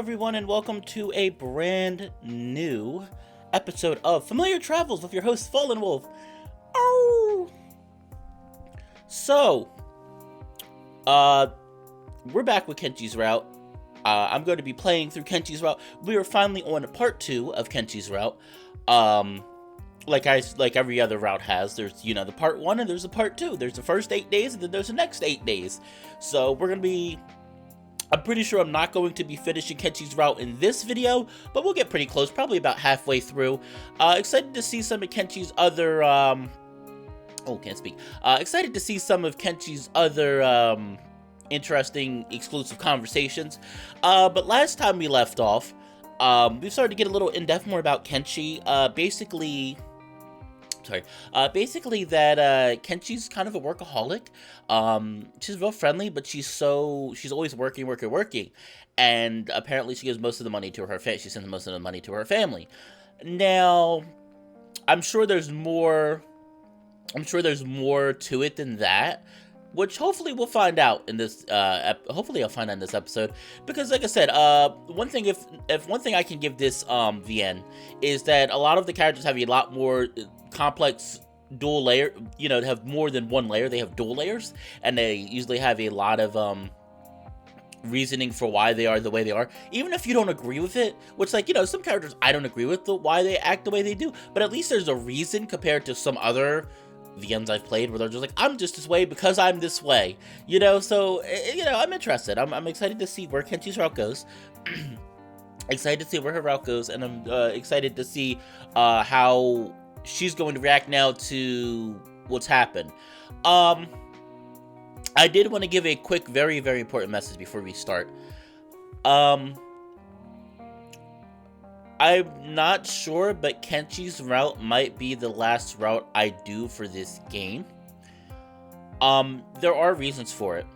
everyone, and welcome to a brand new episode of Familiar Travels with your host, Fallenwolf. Oh! So, we're back with Kenshi's route. I'm going to be playing through Kenshi's route. We are finally on part 2 of Kenshi's route. Like every other route has, there's, the part 1 and there's a part 2. There's the first 8 days and then there's the next 8 days. So I'm pretty sure I'm not going to be finishing Kenshi's route in this video, but we'll get pretty close, probably about halfway through. Excited to see some of Kenshi's other, excited to see some of Kenshi's other, interesting exclusive conversations. But last time we left off, we started to get a little in-depth more about Kenshi. Basically that Kenshi's kind of a workaholic. She's real friendly, but she's always working, and apparently she gives most of the money to her family. She sends most of the money to her family. Now, I'm sure there's more to it than that, which hopefully we'll find out in this. Hopefully I'll find out in this episode, because like I said, one thing I can give this VN is that a lot of the characters have a lot more complex dual layer. Have more than one layer. They have dual layers, and they usually have a lot of reasoning for why they are the way they are, even if you don't agree with it. Which, some characters I don't agree with why they act the way they do, but at least there's a reason compared to some other VNs I've played where they're just like, I'm just this way because I'm this way, so I'm interested. I'm excited to see where Kenshi's route goes. Excited to see where her route goes, and I'm excited to see how she's going to react now to what's happened. I did want to give a quick, very, very important message before we start. I'm not sure, but Kenshi's route might be the last route I do for this game. There are reasons for it.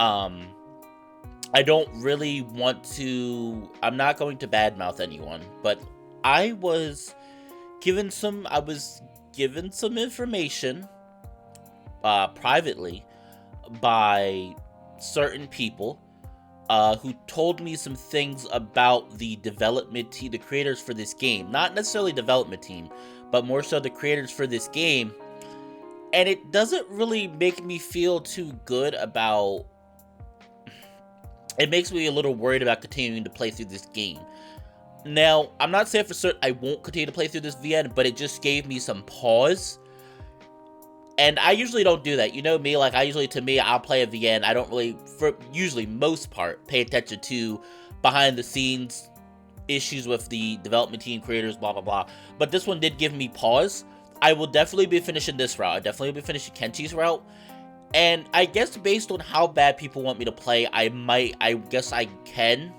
I don't really want to... I'm not going to badmouth anyone, but I was given some information privately by certain people who told me some things about the development team, the creators for this game. Not necessarily development team, but more so the creators for this game. And it doesn't really make me feel too good about... It makes me a little worried about continuing to play through this game. Now, I'm not saying for certain I won't continue to play through this VN, but it just gave me some pause. And I usually don't do that. You know me, I'll play a VN. I don't really, for usually most part, pay attention to behind the scenes issues with the development team, creators, blah, blah, blah. But this one did give me pause. I will definitely be finishing this route. I definitely will be finishing Kenshi's route. And I guess based on how bad people want me to play, I guess I can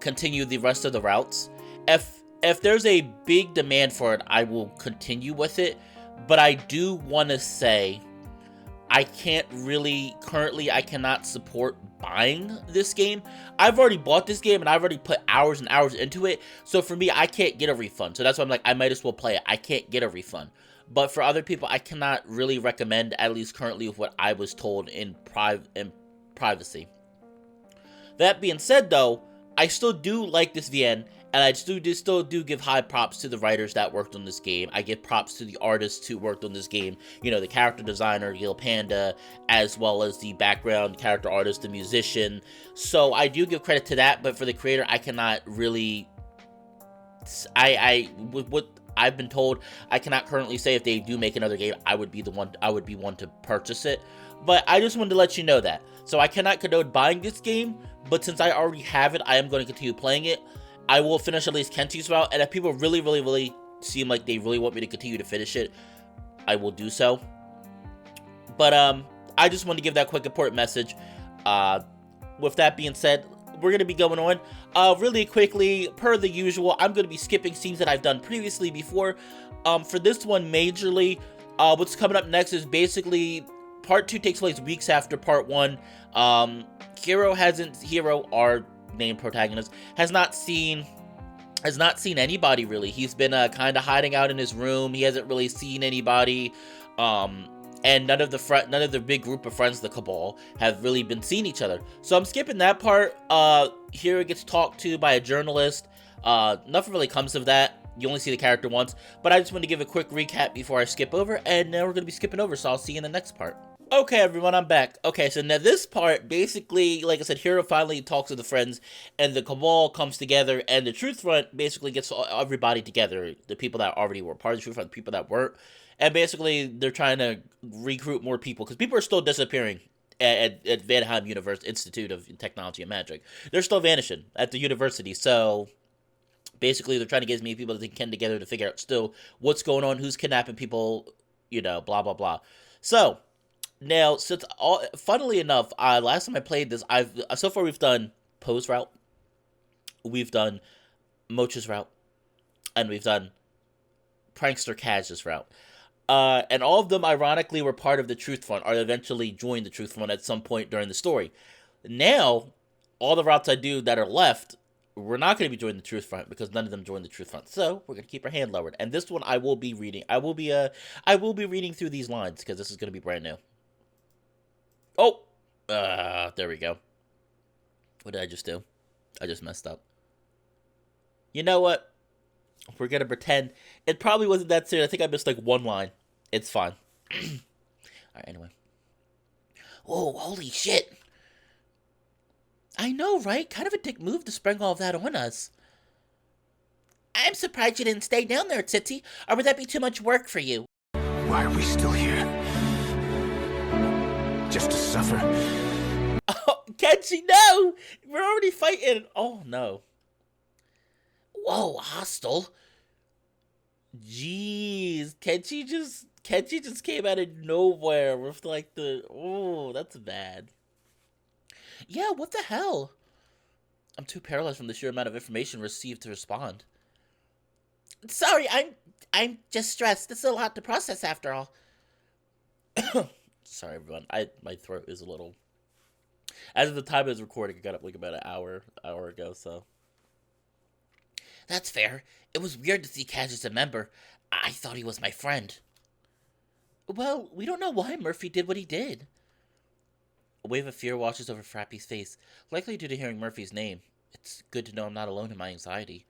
continue the rest of the routes. If there's a big demand for it, I will continue with it. But I do want to say, I cannot support buying this game. I've already bought this game, and I've already put hours and hours into it. So for me, I can't get a refund. So that's why I'm like, I might as well play it. I can't get a refund. But for other people, I cannot really recommend, at least currently with what I was told in privacy. That being said, though, I still do like this VN, and I still do give high props to the writers that worked on this game. I give props to the artists who worked on this game. The character designer, Gil Panda, as well as the background character artist, the musician. So I do give credit to that, but for the creator, I cannot really... with what I've been told, I cannot currently say if they do make another game, I would be one to purchase it. But I just wanted to let you know that. So I cannot condone buying this game, but since I already have it, I am going to continue playing it. I will finish at least Kenshi's route, and if people really, really, really seem like they really want me to continue to finish it, I will do so. But I just wanted to give that quick important message. With that being said, we're going to be going on really quickly. Per the usual, I'm going to be skipping scenes that I've done previously before. For this one, majorly, what's coming up next is basically... Part 2 takes place weeks after Part 1. Hiro, our main protagonist, has not seen anybody, really. He's been kind of hiding out in his room. He hasn't really seen anybody. and none of the big group of friends, the Cabal, have really been seeing each other. So I'm skipping that part. Hero gets talked to by a journalist. Nothing really comes of that. You only see the character once, but I just want to give a quick recap before I skip over, and now we're going to be skipping over, so I'll see you in the next part. Okay, everyone, I'm back. Okay, so now this part, basically, like I said, Hero finally talks to the friends, and the Cabal comes together, and the Truth Front basically gets everybody together, the people that already were part of the Truth Front, the people that weren't, and basically they're trying to recruit more people, because people are still disappearing at Vanheim University Institute of Technology and Magic. They're still vanishing at the university, so basically they're trying to get as many people as they can together to figure out still what's going on, who's kidnapping people, you know, blah, blah, blah. So, now, funnily enough, last time I played this, so far we've done Poe's route, we've done Mocha's route, and we've done Prankster Kaz's route. And all of them, ironically, were part of the Truth Front, or eventually joined the Truth Front at some point during the story. Now, all the routes I do that are left, we're not going to be joining the Truth Front, because none of them joined the Truth Front. So, we're going to keep our hand lowered. And this one, I will be reading. I will be reading through these lines, because this is going to be brand new. Oh! There we go. What did I just do? I just messed up. You know what? We're going to pretend. It probably wasn't that serious. I think I missed, like, one line. It's fine. Alright, anyway. Whoa, holy shit. I know, right? Kind of a dick move to spring all of that on us. I'm surprised you didn't stay down there, Tsitsi. Or would that be too much work for you? Why are we still here? Just to suffer? Oh, Kenshi, no! We're already fighting. Oh, no. Whoa, hostile. Jeez, Kenshi just came out of nowhere with, like, oh, that's bad. Yeah, what the hell? I'm too paralyzed from the sheer amount of information received to respond. Sorry, I'm just stressed. It's a lot to process after all. Sorry, everyone. My throat is a little... As of the time I was recording, I got up like about an hour ago, so... That's fair. It was weird to see Cash as a member. I thought he was my friend. Well, we don't know why Murphy did what he did. A wave of fear washes over Frappy's face, likely due to hearing Murphy's name. It's good to know I'm not alone in my anxiety.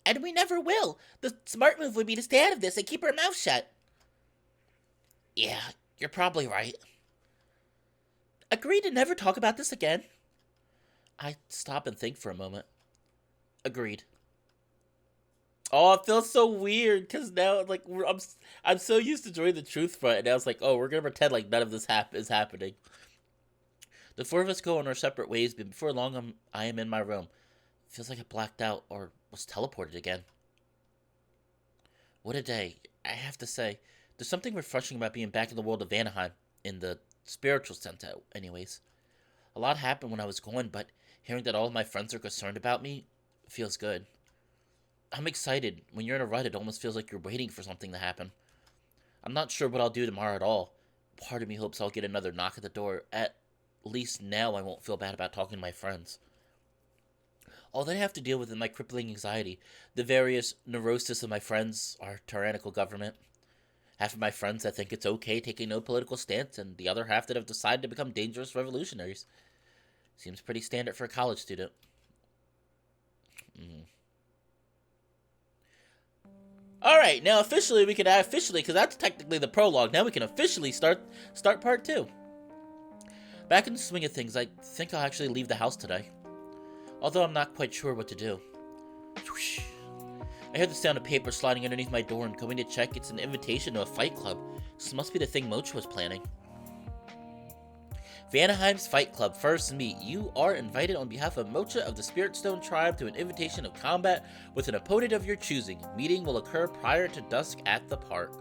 And we never will. The smart move would be to stay out of this and keep our mouth shut. Yeah, you're probably right. Agreed to never talk about this again. I stop and think for a moment. Agreed. Oh, it feels so weird, because now, like, I'm so used to joining the Truth Front, and now it's like, oh, we're gonna pretend like none of this is happening. The four of us go on our separate ways, but before long, I am in my room. It feels like I blacked out, or was teleported again. What a day. I have to say, there's something refreshing about being back in the world of Anaheim, in the spiritual sense, anyways. A lot happened when I was gone, but hearing that all of my friends are concerned about me feels good. I'm excited. When you're in a rut, it almost feels like you're waiting for something to happen. I'm not sure what I'll do tomorrow at all. Part of me hopes I'll get another knock at the door. At least now I won't feel bad about talking to my friends. All that I have to deal with is my crippling anxiety, the various neurosis of my friends, our tyrannical government. Half of my friends that think it's okay taking no political stance, and the other half that have decided to become dangerous revolutionaries. Seems pretty standard for a college student. Alright, now officially we can because that's technically the prologue. Now we can officially start part 2. Back in the swing of things, I think I'll actually leave the house today. Although I'm not quite sure what to do. Whoosh. I heard the sound of paper sliding underneath my door and going to check. It's an invitation to a fight club. This must be the thing Mocha was planning. Vanaheim's Fight Club. First meet. You are invited on behalf of Mocha of the Spirit Stone Tribe to an invitation of combat with an opponent of your choosing. Meeting will occur prior to dusk at the park.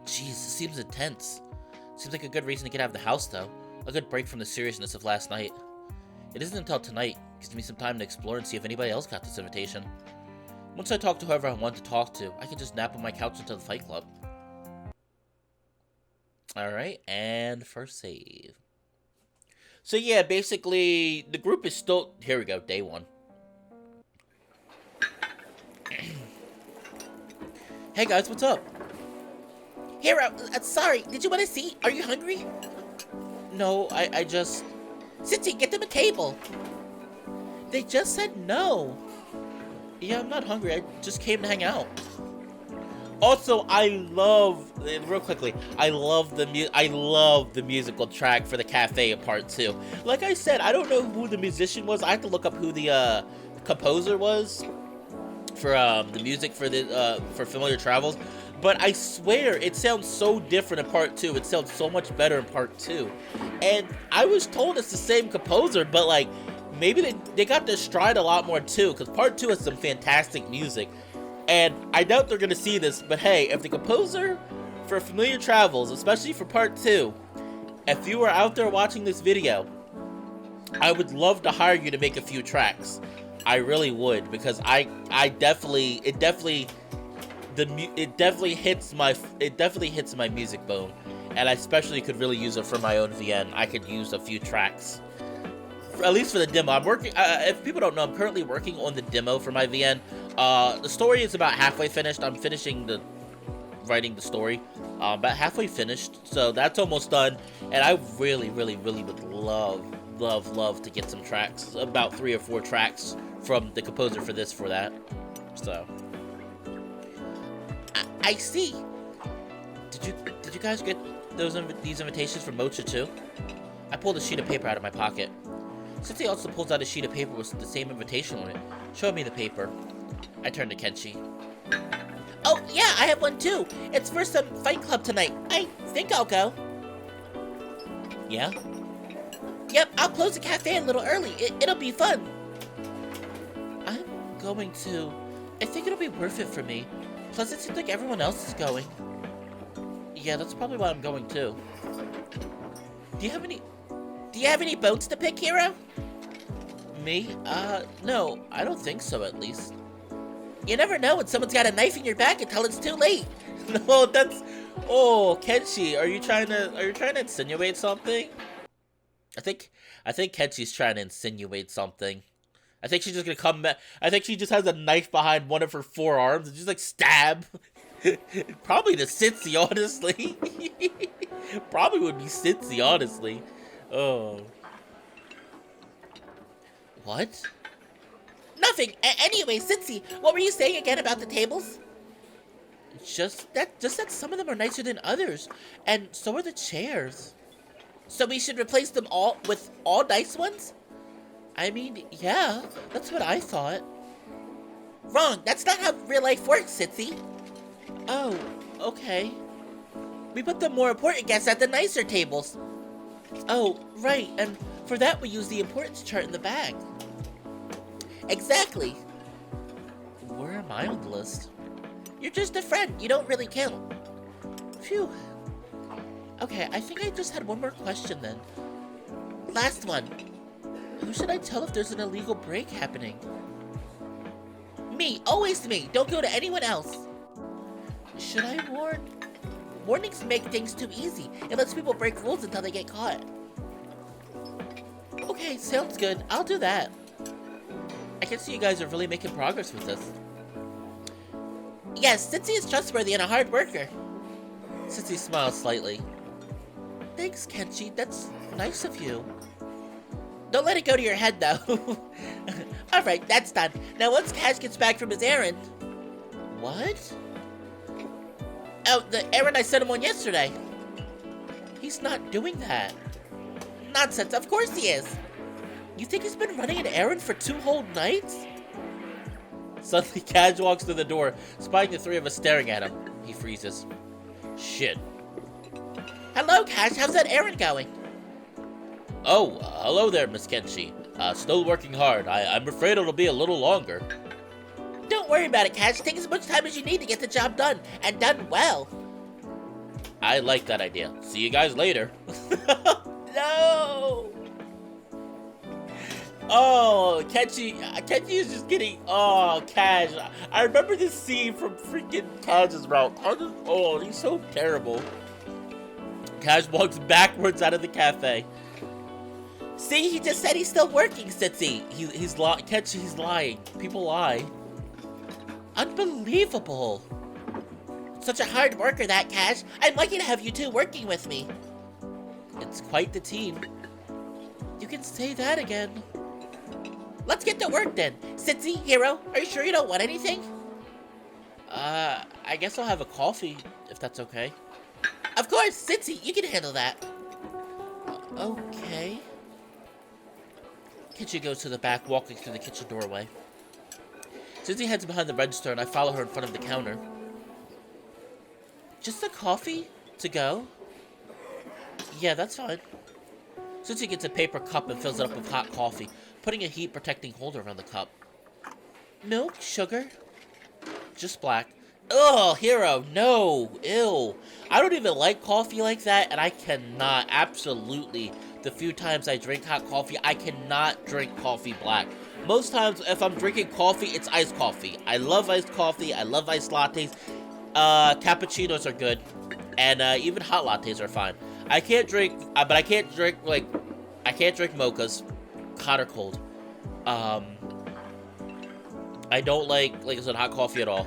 Jeez, this seems intense. Seems like a good reason to get out of the house, though. A good break from the seriousness of last night. It isn't until tonight. Gives me some time to explore and see if anybody else got this invitation. Once I talk to whoever I want to talk to, I can just nap on my couch until the Fight Club. Alright, and first save. So yeah, basically, the group is still... Here we go, day 1. Hey guys, what's up? Hero, sorry, did you want a seat? Are you hungry? No, I just... Sitsi, get them a table. They just said no. Yeah, I'm not hungry. I just came to hang out. Also, real quickly, I love the musical track for the cafe in part 2. Like I said, I don't know who the musician was. I have to look up who the composer was for the music for Familiar Travels. But I swear, it sounds so different in part 2. It sounds so much better in part 2. And I was told it's the same composer, but like, maybe they got their stride a lot more too, because part 2 has some fantastic music. And I doubt they're going to see this, but hey, if the composer for Familiar Travels, especially for part 2, if you are out there watching this video, I would love to hire you to make a few tracks. I really would, because it definitely hits my music bone, and I especially could really use it for my own VN. I could use a few tracks. At least for the demo. I'm working, if people don't know, I'm currently working on the demo for my VN. The story is about halfway finished. I'm finishing writing the story. About halfway finished, so that's almost done. And I really, really, really would love to get some tracks, about 3 or 4 tracks from the composer for that. So, I see. Did you guys get these invitations from Mocha too? I pulled a sheet of paper out of my pocket. Since he also pulls out a sheet of paper with the same invitation on it. Show me the paper. I turned to Kenshi. Oh, yeah, I have one too. It's for some fight club tonight. I think I'll go. Yeah? Yep, I'll close the cafe a little early. It'll be fun. I'm going to... I think it'll be worth it for me. Plus, it seems like everyone else is going. Yeah, that's probably why I'm going too. Do you have any bones to pick, Hero? Me? No, I don't think so, at least. You never know when someone's got a knife in your back until it's too late. No, that's... Oh, Kenshi, are you trying to insinuate something? I think Kenshi's trying to insinuate something. I think she's just gonna come back. I think she just has a knife behind one of her forearms and just like stab. Probably the Sitsi, honestly. Probably would be Sitsi, honestly. Oh. What? Nothing. Anyway, Sitsi, what were you saying again about the tables? Just that some of them are nicer than others, and so are the chairs. So we should replace them all with all nice ones? I mean, yeah, that's what I thought. Wrong. That's not how real life works, Sitsi. Oh, okay. We put the more important guests at the nicer tables. Oh, right, and for that we use the importance chart in the bag. Exactly. Where am I on the list? You're just a friend. You don't really count. Phew. Okay, I think I just had one more question then. Last one. Who should I tell if there's an illegal break happening? Me. Always me. Don't go to anyone else. Should I warn? Warnings make things too easy. It lets people break rules until they get caught. Okay, sounds good. I'll do that. I can see you guys are really making progress with this. Yes, Sitsi is trustworthy and a hard worker. Sitsi smiles slightly. Thanks, Kenshi. That's nice of you. Don't let it go to your head, though. Alright, that's done. Now once Cash gets back from his errand... What? Oh, the errand I sent him on yesterday. He's not doing that. Nonsense, of course he is. You think he's been running an errand for 2 whole nights? Suddenly, Cash walks through the door, spying the 3 of us staring at him. He freezes. Shit. Hello, Cash. How's that errand going? Oh, hello there, Miss Kenshi. Still working hard. I'm afraid it'll be a little longer. Don't worry about it, Cash. Take as much time as you need to get the job done, and done well. I like that idea. See you guys later. No! Oh, Kenshi is just getting, oh, Cash. I remember this scene from freaking Cash's route. Oh, he's so terrible. Cash walks backwards out of the cafe. See, he just said he's still working, Sitsi. Kenshi, he's lying. People lie. Unbelievable. Such a hard worker, that Cash. I'm lucky to have you two working with me. It's quite the team. You can say that again. Let's get to work then. Sitzy, Hero, are you sure you don't want anything? I guess I'll have a coffee, if that's okay. Of course, Sitzy, you can handle that. Okay. Kenshi goes to the back, walking through the kitchen doorway. Sitzy heads behind the register, and I follow her in front of the counter. Just a coffee? To go? Yeah, that's fine. Sitzy gets a paper cup and fills it up with hot coffee, putting a heat-protecting holder around the cup. Milk? Sugar? Just black. Ugh, Hero, no, ew. I don't even like coffee like that, and I cannot, absolutely, the few times I drink hot coffee, I cannot drink coffee black. Most times, if I'm drinking coffee, it's iced coffee. I love iced coffee, I love iced lattes. Cappuccinos are good, and even hot lattes are fine. I can't drink, but I can't drink, I can't drink mochas, hot or cold. I don't like I said, hot coffee at all.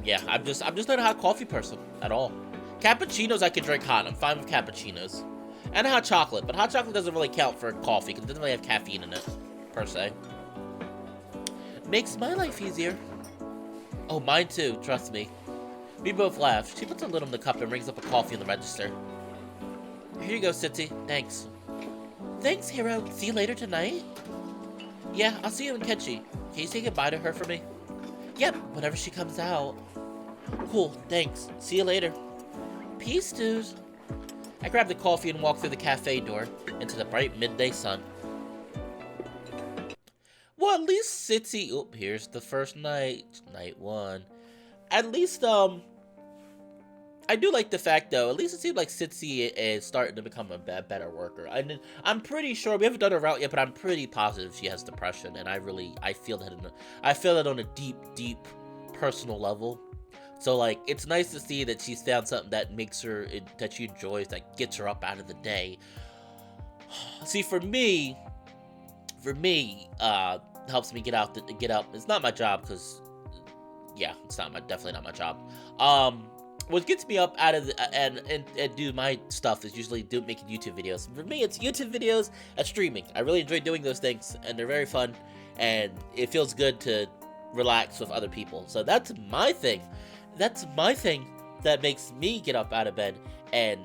Yeah, I'm just not a hot coffee person at all. Cappuccinos I can drink hot. I'm fine with cappuccinos. And hot chocolate, but hot chocolate doesn't really count for coffee because it doesn't really have caffeine in it, per se. Makes my life easier. Oh, mine too, trust me. We both laugh. She puts a lid on the cup and rings up a coffee in the register. Here you go, Sitzy. Thanks. Thanks, Hero. See you later tonight? Yeah, I'll see you in Kenshi. Can you say goodbye to her for me? Yep, whenever she comes out. Cool, thanks. See you later. Peace, dudes. I grab the coffee and walk through the cafe door into the bright midday sun. Well, at least Sitzy... Oh, here's the first night. Night one. At least, I do like the fact, though, at least it seems like Sitzy is starting to become a better worker. I'm pretty sure, we haven't done a route yet, but I'm pretty positive she has depression, and I feel that on a deep, deep personal level. So, like, it's nice to see that she's found something that makes her, that she enjoys, that gets her up out of the day. See, for me, helps me get out. It's not my job, because, yeah, it's definitely not my job. What gets me up out of and do my stuff is usually making YouTube videos. For me, it's YouTube videos and streaming. I really enjoy doing those things, and they're very fun, and it feels good to relax with other people. So that's my thing. That's my thing that makes me get up out of bed and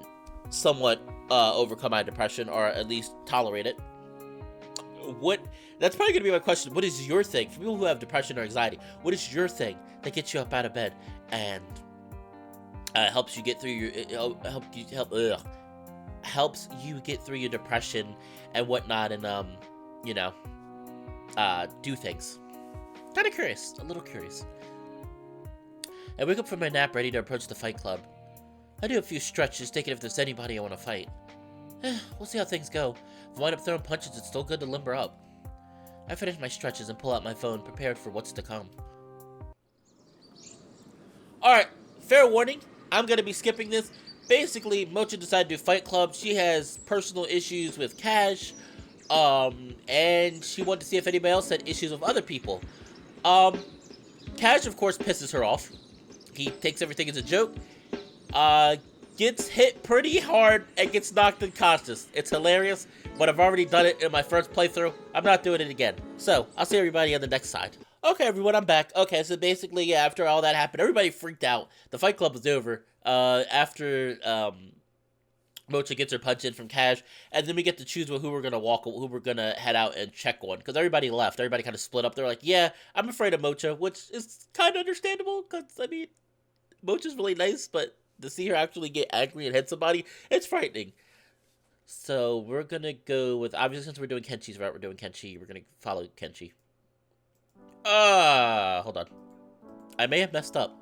somewhat overcome my depression, or at least tolerate it. That's probably gonna be my question. What is your thing? For people who have depression or anxiety, what is your thing that gets you up out of bed and helps you get through your helps you get through your depression and whatnot, and do things? Kind of curious, a little curious. I wake up from my nap, ready to approach the fight club. I do a few stretches, thinking if there's anybody I want to fight. We'll see how things go. If I wind up throwing punches, it's still good to limber up. I finish my stretches and pull out my phone, prepared for what's to come. Alright, fair warning, I'm going to be skipping this. Basically, Mocha decided to do Fight Club. She has personal issues with Cash, and she wanted to see if anybody else had issues with other people. Cash, of course, pisses her off. He takes everything as a joke, gets hit pretty hard, and gets knocked unconscious. It's hilarious, but I've already done it in my first playthrough. I'm not doing it again. So, I'll see everybody on the next side. Okay, everyone, I'm back. Okay, so basically, yeah, after all that happened, everybody freaked out. The Fight Club was over, after, Mocha gets her punch in from Cash, and then we get to choose who we're gonna head out and check on, because everybody left. Everybody kind of split up. They're like, yeah, I'm afraid of Mocha, which is kind of understandable, because, I mean, Mocha's really nice, but to see her actually get angry and hit somebody, it's frightening. So, we're gonna go with, obviously, since we're doing Kenshi's route, we're doing Kenshi. We're gonna follow Kenshi. Hold on. I may have messed up.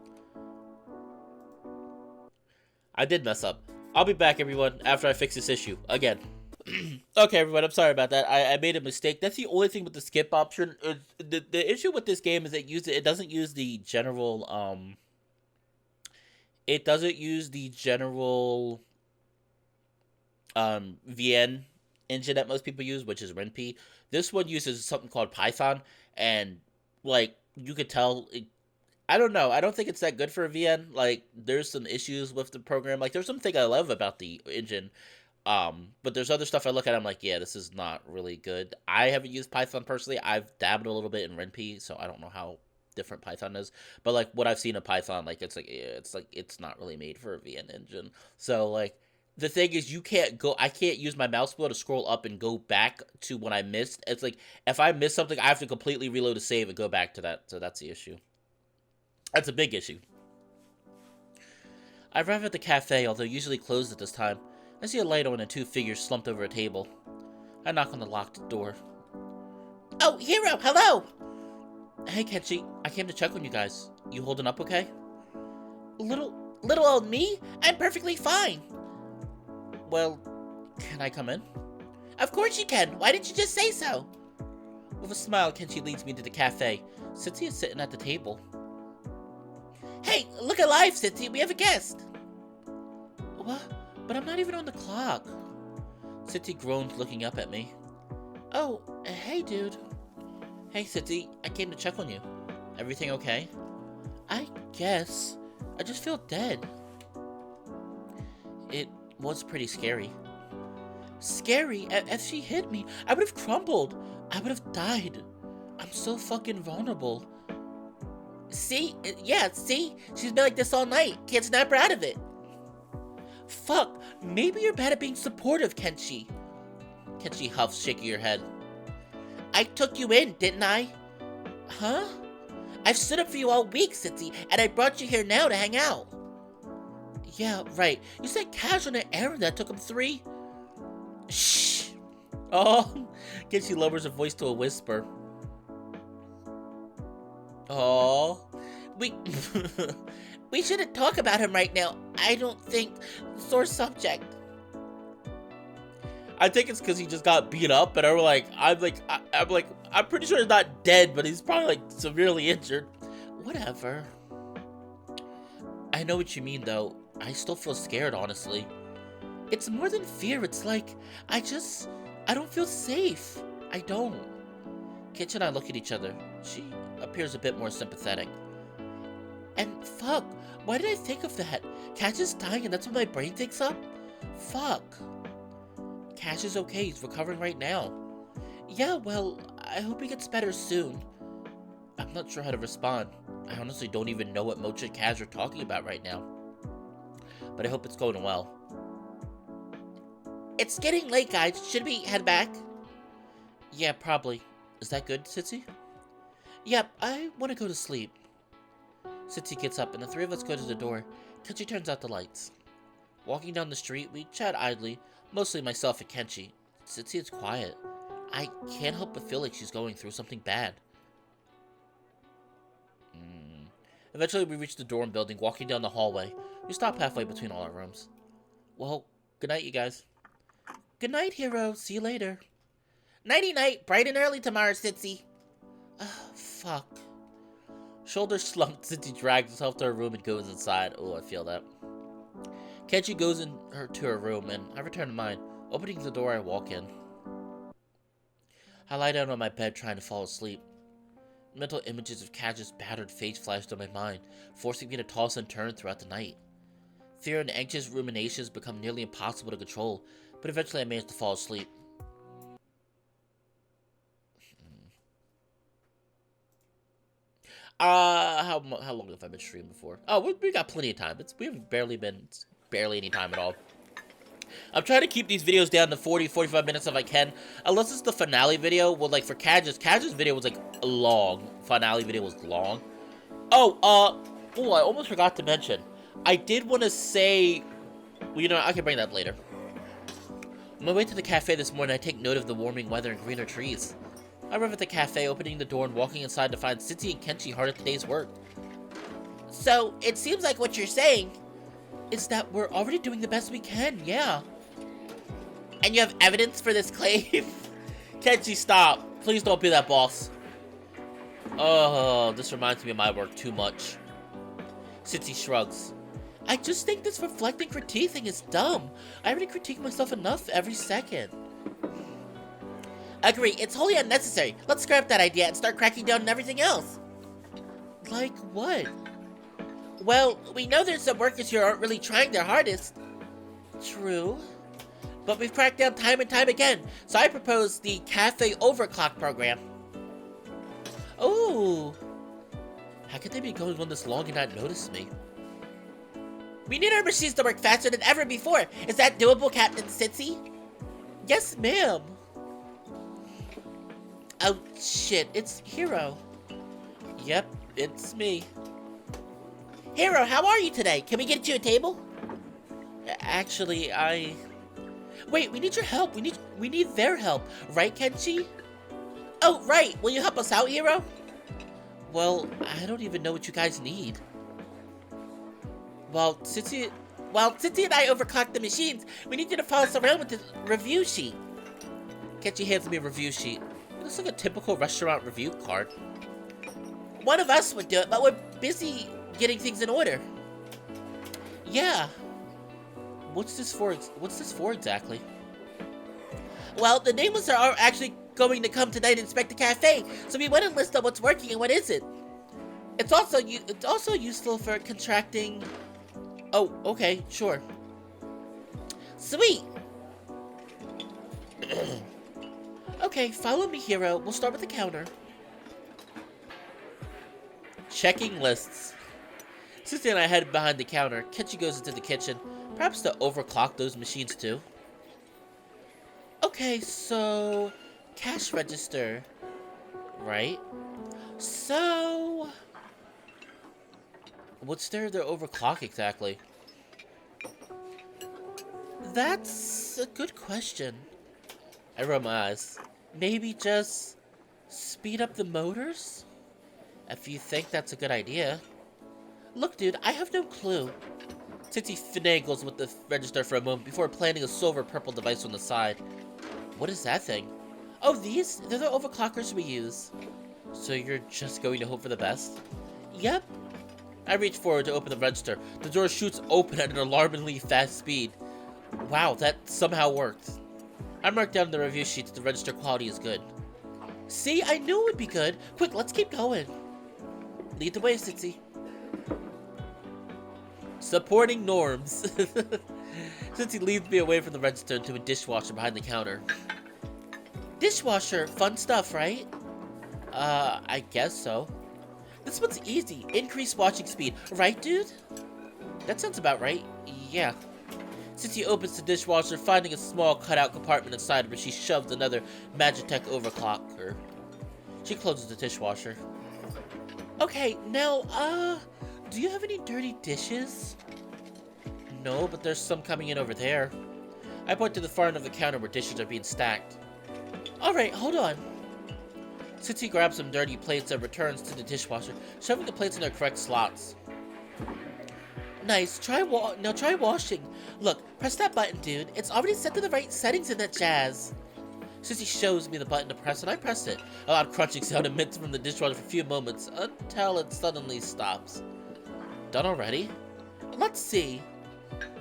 I did mess up. I'll be back, everyone, after I fix this issue. Again. Okay, everyone, I'm sorry about that. I made a mistake. That's the only thing with the skip option. The issue with this game is it doesn't use the general, it doesn't use the general, VN engine that most people use, which is RenP. This one uses something called Python, and, like, you could tell I don't know. I don't think it's that good for a VN. Like, there's some issues with the program. Like, there's something I love about the engine. But there's other stuff I look at. I'm like, yeah, this is not really good. I haven't used Python personally. I've dabbled a little bit in RenP, so I don't know how different Python is. But like what I've seen of Python, like it's not really made for a VN engine. So like the thing is, I can't use my mouse wheel to scroll up and go back to when I missed. It's like if I miss something, I have to completely reload a save and go back to that. So that's the issue. That's a big issue. I arrive at the cafe, although usually closed at this time. I see a light on and two figures slumped over a table. I knock on the locked door. Oh, Hero, hello! Hey, Kenshi, I came to check on you guys. You holding up okay? Little old me? I'm perfectly fine. Well, can I come in? Of course you can. Why didn't you just say so? With a smile, Kenshi leads me into the cafe. Sitsi is sitting at the table. Hey, look alive, Sitsi. We have a guest. What? But I'm not even on the clock. Sitsi groans, looking up at me. Oh, hey, dude. Hey, Sitsi, I came to check on you. Everything okay? I guess. I just feel dead. It was pretty scary. Scary? If she hit me, I would have crumbled. I would have died. I'm so fucking vulnerable. See? Yeah, see? She's been like this all night. Can't snap her out of it. Fuck, maybe you're bad at being supportive, Kenshi. Kenshi huffs, shaking her head. I took you in, didn't I? Huh? I've stood up for you all week, Sitsi, and I brought you here now to hang out. Yeah, right. You said Cash on an errand that took him 3? Shh. Oh, Kenshi lowers her voice to a whisper. Oh. We shouldn't talk about him right now. I don't think. Sore subject. I think it's because he just got beat up, and I'm pretty sure he's not dead, but he's probably like severely injured. Whatever. I know what you mean, though. I still feel scared, honestly. It's more than fear. It's like I don't feel safe. I don't. Kitch and I look at each other. She appears a bit more sympathetic. And fuck, why did I think of that? Cash is dying and that's what my brain thinks up? Fuck. Cash is okay, he's recovering right now. Yeah, well, I hope he gets better soon. I'm not sure how to respond. I honestly don't even know what Mocha and Cash are talking about right now. But I hope it's going well. It's getting late, guys. Should we head back? Yeah, probably. Is that good, Sitsi? Yep, I want to go to sleep. Sitsi gets up and the three of us go to the door. Kenshi turns out the lights. Walking down the street, we chat idly, mostly myself and Kenshi. Sitsi is quiet. I can't help but feel like she's going through something bad. Eventually, we reach the dorm building, walking down the hallway. We stop halfway between all our rooms. Well, good night, you guys. Good night, Hero. See you later. Nighty-night. Bright and early tomorrow, Sitsi. Fuck. Shoulders slumped, Sitsi drags herself to her room and goes inside. Oh, I feel that. Kenshi goes to her room, and I return to mine. Opening the door, I walk in. I lie down on my bed trying to fall asleep. Mental images of Kaj's battered face flashed on my mind, forcing me to toss and turn throughout the night. Fear and anxious ruminations become nearly impossible to control, but eventually I manage to fall asleep. How long have I been streaming before? Oh, we got plenty of time. We haven't barely any time at all. I'm trying to keep these videos down to 40-45 minutes if I can. Unless it's the finale video. Well, like for Kaj's video was like long. Finale video was long. Oh, I almost forgot to mention. I did want to say, well, you know, I can bring that up later. On my way to the cafe this morning, I take note of the warming weather and greener trees. I arrive at the cafe, opening the door and walking inside to find Sitsi and Kenshi hard at today's work. So, it seems like what you're saying is that we're already doing the best we can, yeah. And you have evidence for this claim? Kenshi, stop. Please don't be that boss. Oh, this reminds me of my work too much. Sitsi shrugs. I just think this reflecting critique thing is dumb. I already critique myself enough every second. Agree, it's wholly unnecessary. Let's scrap that idea and start cracking down on everything else. Like what? Well, we know there's some workers here who aren't really trying their hardest. True. But we've cracked down time and time again, so I propose the Cafe Overclock program. Ooh. How could they be going on this long and not notice me? We need our machines to work faster than ever before. Is that doable, Captain Sitzy? Yes, ma'am. Oh, shit. It's Hero. Yep, it's me. Hero, how are you today? Can we get you a table? Actually, Wait, we need your help. We need their help. Right, Kenshi? Oh, right. Will you help us out, Hero? Well, I don't even know what you guys need. While Sitzy and I overclock the machines, we need you to follow us around with this review sheet. Kenshi hands me a review sheet. It looks like a typical restaurant review card. One of us would do it, but we're busy getting things in order. Yeah. What's this for exactly? Well, the nameless are actually going to come tonight and inspect the cafe, so we want to list out what's working and what isn't. It's also useful for contracting. Oh, okay, sure. Sweet. Okay, follow me, Hero. We'll start with the counter. Checking lists. Sitzy and I head behind the counter. Kenshi goes into the kitchen, perhaps to overclock those machines too. Okay, so cash register, right? So what's there to overclock exactly? That's a good question. I roll my eyes. Maybe just speed up the motors? If you think that's a good idea. Look, dude, I have no clue. Sitzy finagles with the register for a moment before planting a silver-purple device on the side. What is that thing? Oh, they're the overclockers we use. So you're just going to hope for the best? Yep. I reach forward to open the register. The door shoots open at an alarmingly fast speed. Wow, that somehow worked. I marked down the review sheet that the register quality is good. See, I knew it would be good. Quick, let's keep going. Lead the way, Sitzy. Supporting norms. Sitzy leads me away from the register to a dishwasher behind the counter. Dishwasher, fun stuff, right? I guess so. This one's easy. Increase washing speed. Right, dude? That sounds about right. Yeah. Sitzy opens the dishwasher, finding a small cutout compartment inside where she shoves another Magitech overclocker. She closes the dishwasher. Okay, now, do you have any dirty dishes? No, but there's some coming in over there. I point to the far end of the counter where dishes are being stacked. Alright, hold on. Sitzy grabs some dirty plates and returns to the dishwasher, shoving the plates in their correct slots. Nice, now try washing. Look, press that button, dude. It's already set to the right settings in that jazz. Sitzy shows me the button to press, and I press it. A loud crunching sound emits from the dishwasher for a few moments, until it suddenly stops. Done already? Let's see.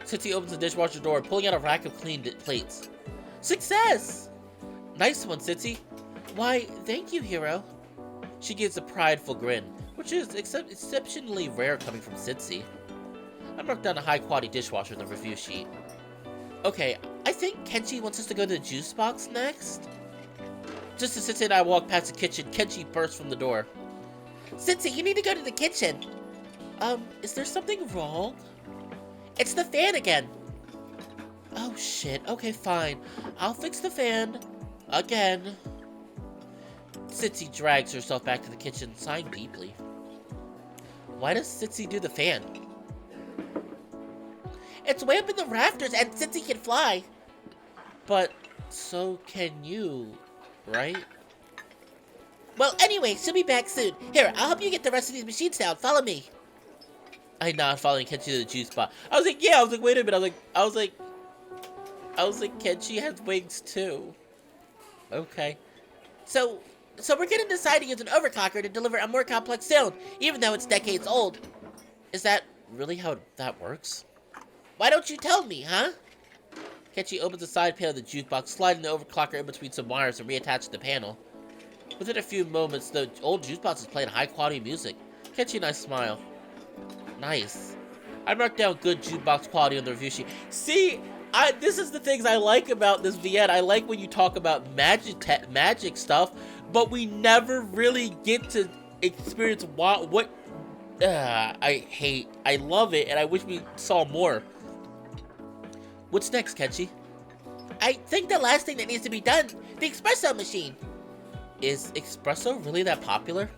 Sitzy opens the dishwasher door, pulling out a rack of clean plates. Success! Nice one, Sitzy. Why, thank you, Hero. She gives a prideful grin, which is exceptionally rare coming from Sitzy. I marked down a high-quality dishwasher in the review sheet. Okay, I think Kenshi wants us to go to the juice box next. Just as Sitzy and I walk past the kitchen, Kenshi bursts from the door. Sitzy, you need to go to the kitchen. Is there something wrong? It's the fan again. Oh, shit. Okay, fine. I'll fix the fan. Again. Sitzy drags herself back to the kitchen, sighing deeply. Why does Sitzy do the fan? It's way up in the rafters, and Sitzy can fly. But so can you, right? Well, anyway, she'll be back soon. Here, I'll help you get the rest of these machines down. Follow me. I nod, following Kenshi to the juice spot. I was like, yeah. I was like, wait a minute. I was like, Kenshi has wings too. Okay. So we're gonna decide to use an overclocker to deliver a more complex sound, even though it's decades old. Is that really how that works? Why don't you tell me, huh? Kenshi opens the side panel of the jukebox, sliding the overclocker in between some wires and reattaching the panel. Within a few moments, the old jukebox is playing high-quality music. Kenshi and I smile. Nice. I marked down good jukebox quality on the review sheet. See, this is the things I like about this vignette. I like when you talk about magic stuff, but we never really get to experience what I love it, and I wish we saw more. What's next, Kenshi? I think the last thing that needs to be done, the espresso machine. Is espresso really that popular?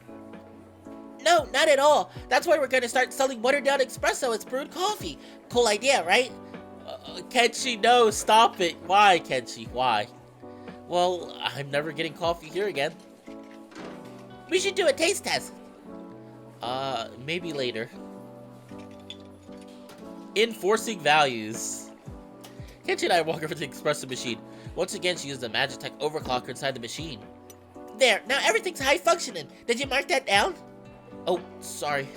No, not at all. That's why we're going to start selling watered down espresso as brewed coffee. Cool idea, right? Kenshi, no, stop it. Why, Kenshi? Why? Well, I'm never getting coffee here again. We should do a taste test. Maybe later. Enforcing values. Kenshi and I walk over to the espresso machine. Once again, she used the Magitech overclocker inside the machine. There, now everything's high functioning. Did you mark that down? Oh, sorry.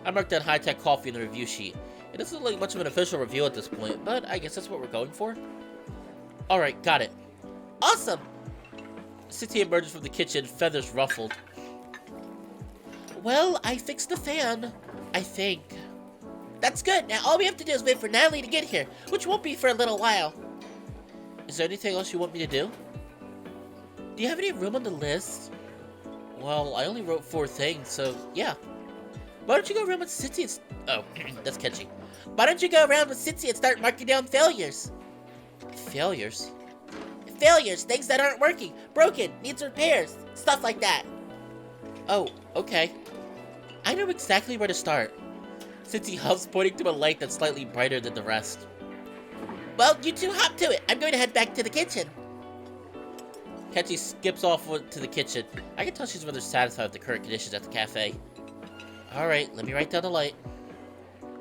I marked down high-tech coffee in the review sheet. It doesn't look like much of an official review at this point, but I guess that's what we're going for. Alright, got it. Awesome! City emerges from the kitchen, feathers ruffled. Well, I fixed the fan. I think. That's good. Now all we have to do is wait for Natalie to get here, which won't be for a little while. Is there anything else you want me to do? Do you have any room on the list? Well, I only wrote 4 things, so yeah. Why don't you go around with City and... Oh, that's Kenshi. Why don't you go around with City and start marking down failures? Failures? Failures, things that aren't working, broken, needs repairs, stuff like that. Oh, okay. I know exactly where to start. City huffs, pointing to a light that's slightly brighter than the rest. Well, you two hop to it. I'm going to head back to the kitchen. Kenshi skips off to the kitchen. I can tell she's rather satisfied with the current conditions at the cafe. Alright, let me write down the light.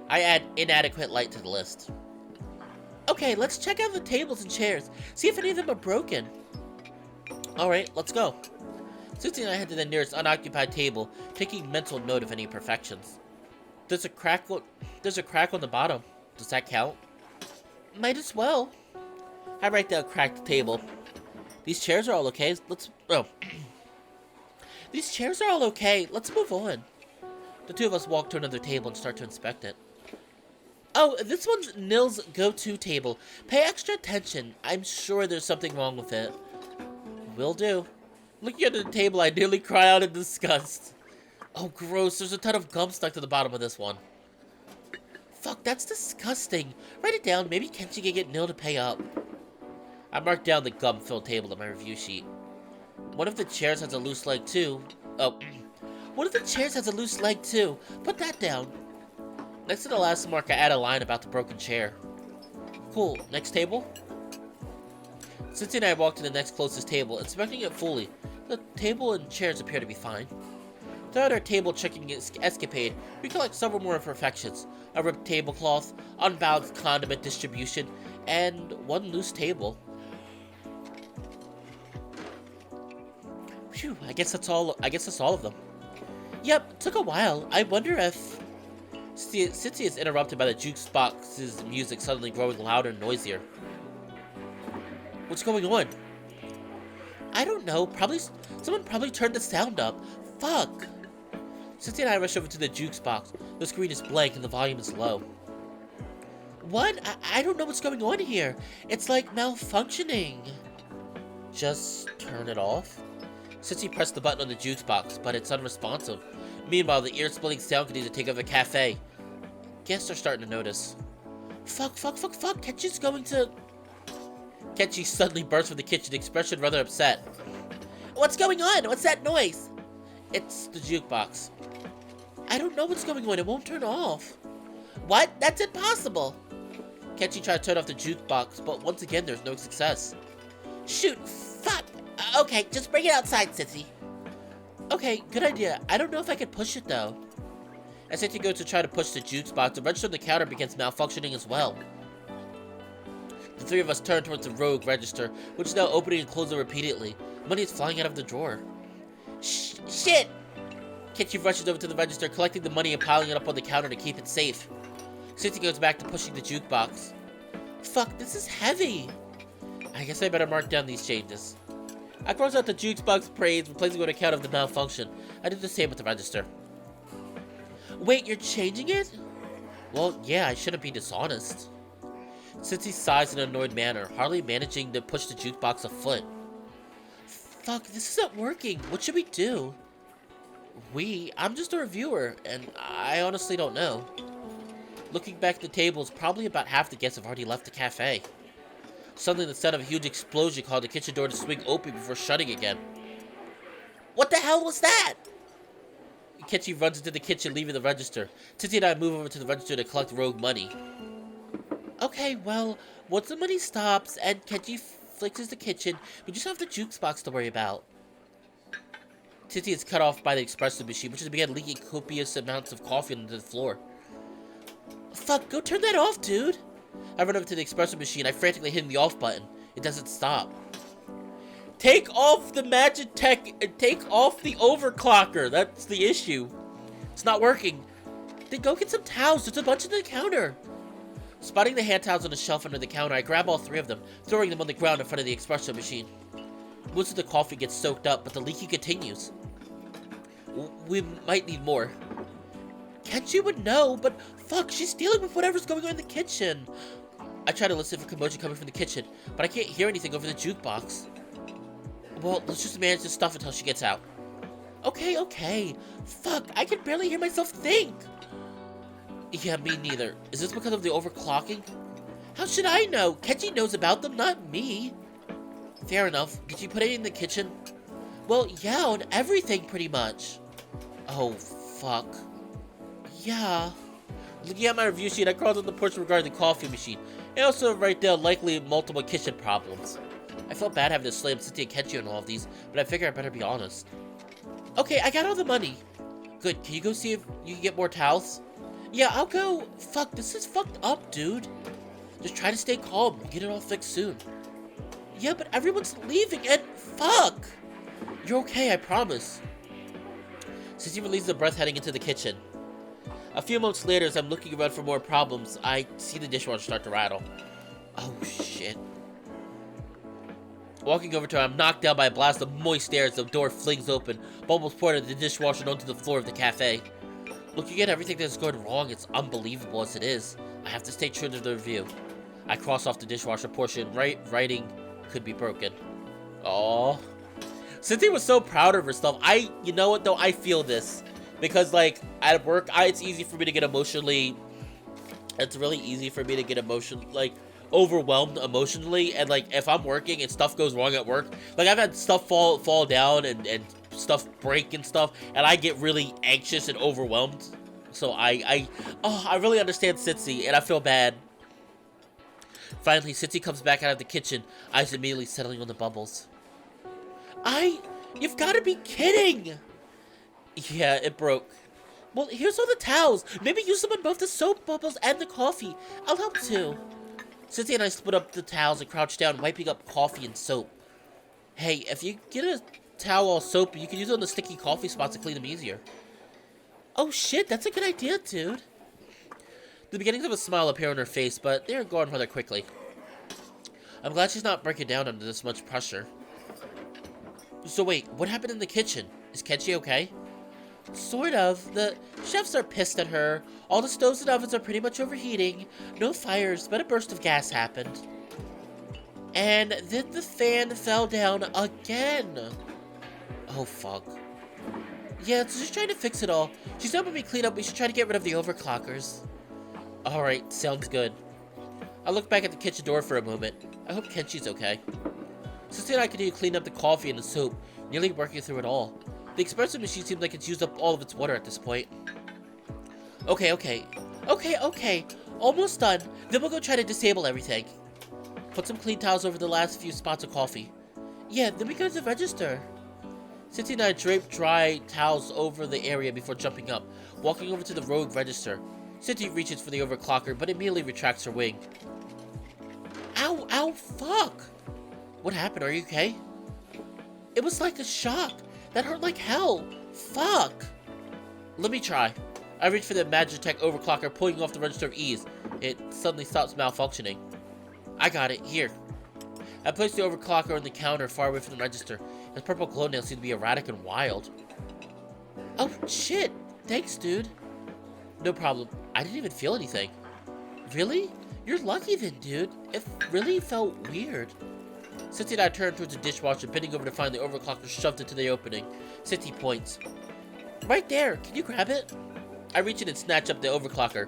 I add inadequate light to the list. Okay, let's check out the tables and chairs. See if any of them are broken. Alright, let's go. Susie and I head to the nearest unoccupied table, taking mental note of any imperfections. There's a crack on the bottom. Does that count? Might as well. I write down cracked table. These chairs are all okay. These chairs are all okay. Let's move on. The two of us walk to another table and start to inspect it. Oh, this one's Nil's go-to table. Pay extra attention. I'm sure there's something wrong with it. Will do. Looking under the table, I nearly cry out in disgust. Oh, gross. There's a ton of gum stuck to the bottom of this one. Fuck, that's disgusting. Write it down. Maybe Kenshi can get Nil to pay up. I marked down the gum-filled table on my review sheet. One of the chairs has a loose leg, too. Oh, one of the chairs has a loose leg, too. Put that down. Next to the last mark, I add a line about the broken chair. Cool. Next table? Cincy and I walk to the next closest table, inspecting it fully. The table and chairs appear to be fine. Throughout our table-checking escapade, we collect several more imperfections. A ripped tablecloth, unbalanced condiment distribution, and one loose table. Phew, I guess that's all of them. Yep, it took a while. I wonder if... Cincy is interrupted by the jukebox's music suddenly growing louder and noisier. What's going on? I don't know. Someone probably turned the sound up. Fuck. Cincy and I rush over to the jukebox. The screen is blank and the volume is low. What? I don't know what's going on here. It's like malfunctioning. Just turn it off? Cincy pressed the button on the jukebox, but it's unresponsive. Meanwhile, the ear-splitting sound continues to take over the cafe. Guests are starting to notice. Fuck. Kenchi's going to... Kenshi suddenly bursts from the kitchen, expression rather upset. What's going on? What's that noise? It's the jukebox. I don't know what's going on. It won't turn off. What? That's impossible. Kenshi tried to turn off the jukebox, but once again, there's no success. Shoot. Fuck. Okay, just bring it outside, Cincy. Okay, good idea. I don't know if I can push it, though. As Cincy goes to try to push the jukebox, the register on the counter begins malfunctioning as well. The three of us turn towards the rogue register, which is now opening and closing repeatedly. Money is flying out of the drawer. Shit! Kenshi rushes over to the register, collecting the money and piling it up on the counter to keep it safe. Cincy goes back to pushing the jukebox. Fuck, this is heavy. I guess I better mark down these changes. I cross out the jukebox praise, replacing it on account of the malfunction. I did the same with the register. Wait, you're changing it? Well, yeah, I shouldn't be dishonest. Cincy sighs in an annoyed manner, hardly managing to push the jukebox a foot. Fuck, this isn't working. What should we do? I'm just a reviewer, and I honestly don't know. Looking back at the tables, probably about half the guests have already left the cafe. Suddenly, the sound of a huge explosion caused the kitchen door to swing open before shutting again. What the hell was that? Kenshi runs into the kitchen, leaving the register. Cincy and I move over to the register to collect rogue money. Okay, well, once the money stops and Kenshi fixes the kitchen, we just have the jukebox to worry about. Cincy is cut off by the espresso machine, which has begun leaking copious amounts of coffee onto the floor. Fuck, go turn that off, dude! I run over to the espresso machine. I frantically hit the off button. It doesn't stop. Take off the Magitech and take off the overclocker. That's the issue. It's not working. Then go get some towels. There's a bunch on the counter. Spotting the hand towels on the shelf under the counter, I grab all 3 of them, throwing them on the ground in front of the espresso machine. Most of the coffee gets soaked up, but the leaking continues. We might need more. Kenshi would know, but fuck, she's dealing with whatever's going on in the kitchen. I try to listen for commotion coming from the kitchen, but I can't hear anything over the jukebox. Well, let's just manage this stuff until she gets out. Okay. Fuck, I can barely hear myself think. Yeah, me neither. Is this because of the overclocking? How should I know? Kenshi knows about them, not me. Fair enough. Did you put it in the kitchen? Well, yeah, on everything pretty much. Oh, fuck. Yeah. Looking at my review sheet, I crawled on the porch regarding the coffee machine. I also write down likely multiple kitchen problems. I felt bad having to slam Cindy and Kenshi on all of these, but I figure I better be honest. Okay, I got all the money. Good, can you go see if you can get more towels? Yeah, I'll go. Fuck, this is fucked up, dude. Just try to stay calm. We'll get it all fixed soon. Yeah, but everyone's leaving and fuck. You're okay, I promise. Cindy releases a breath heading into the kitchen. A few moments later, as I'm looking around for more problems, I see the dishwasher start to rattle. Oh, shit. Walking over to her, I'm knocked down by a blast of moist air as the door flings open, bubbles pouring out of the dishwasher and onto the floor of the cafe. Looking at everything that's going wrong, it's unbelievable as it is. I have to stay true to the review. I cross off the dishwasher portion. Writing could be broken. Aww. Cynthia was so proud of herself. You know what though? I feel this. Because, like, at work, it's easy for me to get emotionally... It's really easy for me to get overwhelmed emotionally. And, like, if I'm working and stuff goes wrong at work... Like, I've had stuff fall down and stuff break and stuff. And I get really anxious and overwhelmed. So, I really understand Sitsi, and I feel bad. Finally, Sitsi comes back out of the kitchen, eyes immediately settling on the bubbles. You've got to be kidding! Yeah, it broke. Well, here's all the towels. Maybe use them on both the soap bubbles and the coffee. I'll help too. Cindy and I split up the towels and crouched down, wiping up coffee and soap. Hey, if you get a towel all soapy, you can use it on the sticky coffee spots to clean them easier. Oh shit, that's a good idea, dude. The beginnings of a smile appear on her face, but they're gone rather quickly. I'm glad she's not breaking down under this much pressure. So wait, what happened in the kitchen? Is Kenshi okay? Sort of. The chefs are pissed at her. All the stoves and ovens are pretty much overheating. No fires, but a burst of gas happened. And then the fan fell down again. Oh, fuck. Yeah, so she's trying to fix it all. She's helping me clean up. We should try to get rid of the overclockers. Alright, sounds good. I look back at the kitchen door for a moment. I hope Kenshi's okay. Since then I continue to clean up the coffee and the soap, nearly working through it all. The espresso machine seems like it's used up all of its water at this point. Okay. Almost done. Then we'll go try to disable everything. Put some clean towels over the last few spots of coffee. Yeah, then we go to the register. Cindy and I drape dry towels over the area before jumping up, walking over to the rogue register. Cindy reaches for the overclocker, but immediately retracts her wing. Ow, fuck! What happened? Are you okay? It was like a shock. That hurt like hell. Fuck! Let me try. I reach for the Magitech overclocker, pulling off the register of ease. It suddenly stops malfunctioning. I got it. Here. I place the overclocker on the counter far away from the register. Its purple glow nails seem to be erratic and wild. Oh, shit! Thanks, dude. No problem. I didn't even feel anything. Really? You're lucky then, dude. It really felt weird. Cincy and I turned towards the dishwasher, bending over to find the overclocker shoved into the opening. Cincy points. Right there. Can you grab it? I reach in and snatch up the overclocker.